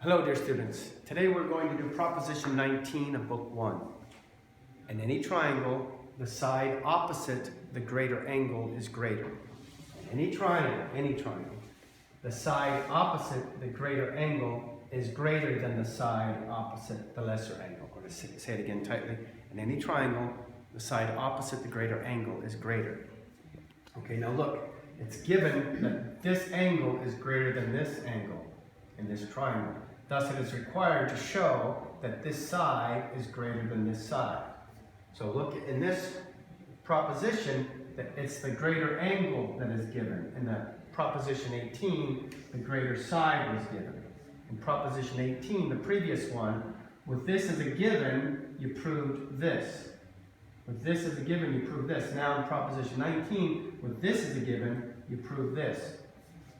Hello, dear students. Today we're going to do Proposition 19 of Book 1. In any triangle, the side opposite the greater angle is greater. In any triangle, the side opposite the greater angle is greater than the side opposite the lesser angle. I'm going to say it again tightly. In any triangle, the side opposite the greater angle is greater. Okay, now look, it's given that this angle is greater than this angle in this triangle. Thus, it is required to show that this side is greater than this side. So look, in this proposition, that it's the greater angle that is given. In the Proposition 18, the greater side was given. In Proposition 18, the previous one, with this as a given, you proved this. With this as a given, you prove this. Now in Proposition 19, with this as a given, you prove this.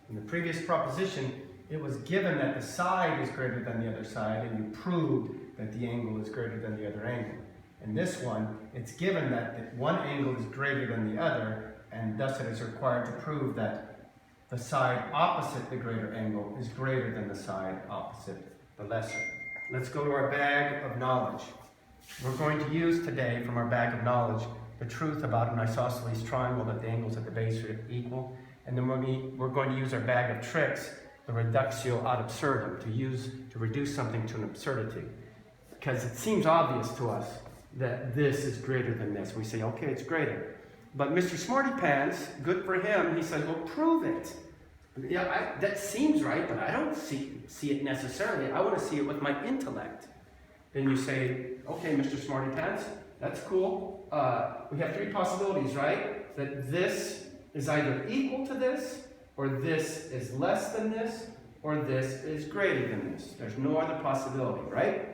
In the previous proposition, it was given that the side is greater than the other side, and you proved that the angle is greater than the other angle. In this one, it's given that one angle is greater than the other, and thus it is required to prove that the side opposite the greater angle is greater than the side opposite the lesser. Let's go to our bag of knowledge. We're going to use today from our bag of knowledge the truth about an isosceles triangle, that the angles at the base are equal, and then we're going to use our bag of tricks, the reductio ad absurdum, to reduce something to an absurdity. Because it seems obvious to us that this is greater than this. We say, okay, it's greater. But Mr. Smarty Pants, good for him, he says, well, prove it. Yeah, that seems right, but I don't see it necessarily. I want to see it with my intellect. Then you say, okay, Mr. Smarty Pants, that's cool. We have three possibilities, right? That this is either equal to this, or this is less than this, or this is greater than this. There's no other possibility, right?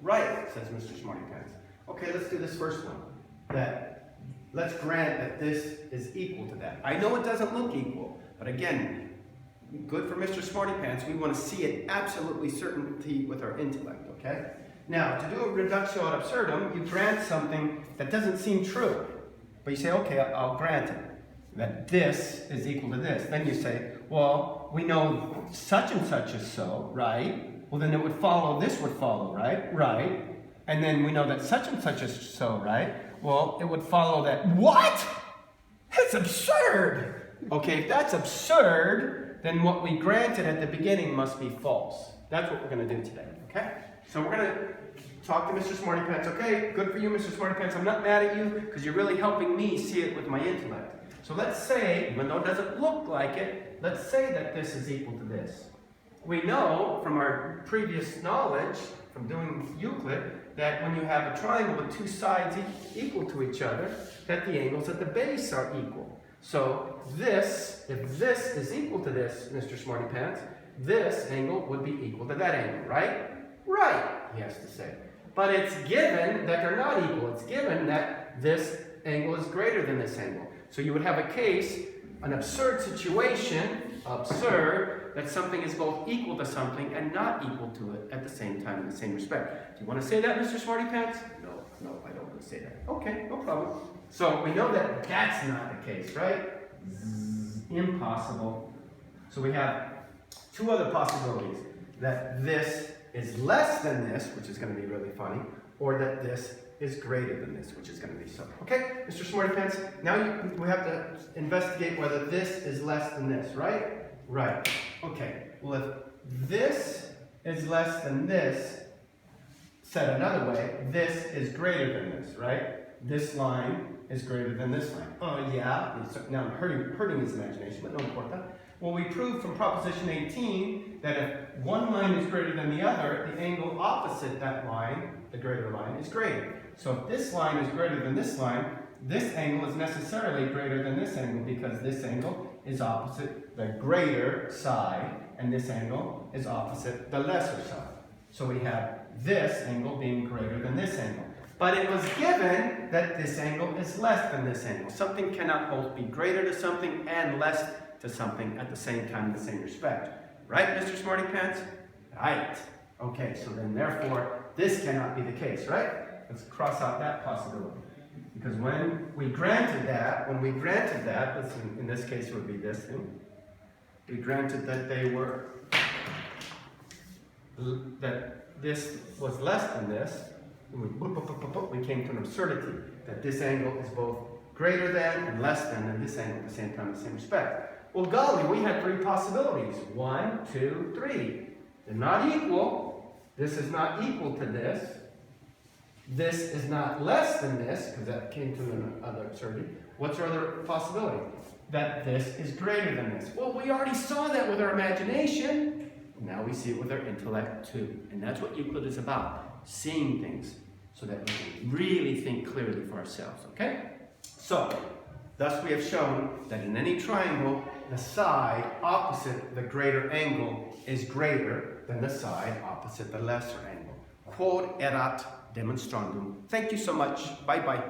Right, says Mr. Smarty Pants. Okay, let's do this first one. Let's grant that this is equal to that. I know it doesn't look equal, but again, good for Mr. Smarty Pants. We want to see it absolutely certainty with our intellect, okay? Now, to do a reductio ad absurdum, you grant something that doesn't seem true. But you say, okay, I'll grant it, that this is equal to this. Then you say, well, we know such and such is so, right? Well, then it would follow, this would follow, right? Right. And then we know that such and such is so, right? Well, it would follow that, what? That's absurd. Okay, if that's absurd, then what we granted at the beginning must be false. That's what we're going to do today, okay? So we're going to talk to Mr. Smarty Pants. Okay, good for you, Mr. Smarty Pants. I'm not mad at you because you're really helping me see it with my intellect. So let's say, even though it doesn't look like it, let's say that this is equal to this. We know from our previous knowledge, from doing Euclid, that when you have a triangle with two sides equal to each other, that the angles at the base are equal. So this, if this is equal to this, Mr. Smarty Pants, this angle would be equal to that angle, right? Right, he has to say. But it's given that they're not equal. It's given that this angle is greater than this angle. So you would have a case, an absurd situation, absurd, that something is both equal to something and not equal to it at the same time in the same respect. Do you want to say that, Mr. Smarty Pants? No, I don't want to say that. Okay, no problem. So we know that that's not the case, right? Impossible. So we have two other possibilities. That this is less than this, which is going to be really funny, or that this is greater than this, which is going to be so. Okay, Mr. Smarty Pants, now we have to investigate whether this is less than this, right? Right. Okay, well, if this is less than this, said another way, this is greater than this, right? This line is greater than this line. Oh, yeah. Now I'm hurting his imagination, but no important. Well, we proved from Proposition 18 that if one line is greater than the other, the angle opposite that line, the greater line, is greater. So if this line is greater than this line, this angle is necessarily greater than this angle because this angle is opposite the greater side, and this angle is opposite the lesser side. So we have this angle being greater than this angle. But it was given that this angle is less than this angle. Something cannot both be greater to something and less to something at the same time in the same respect. Right, Mr. Smarty Pants? Right. Okay, so then therefore, this cannot be the case, right? Let's cross out that possibility. Because when we granted that, in this case it would be this thing, we granted that they were that this was less than this, and we came to an absurdity, that this angle is both greater than and less than this angle at the same time in the same respect. Well, golly, we had three possibilities. 1, 2, 3. They're not equal. This is not equal to this. This is not less than this, because that came to another absurdity. What's our other possibility? That this is greater than this. Well, we already saw that with our imagination. Now we see it with our intellect too. And that's what Euclid is about. Seeing things so that we can really think clearly for ourselves. Okay? So, thus we have shown that in any triangle, the side opposite the greater angle is greater than the side opposite the lesser angle. Quod erat demonstrandum. Thank you so much. Bye-bye.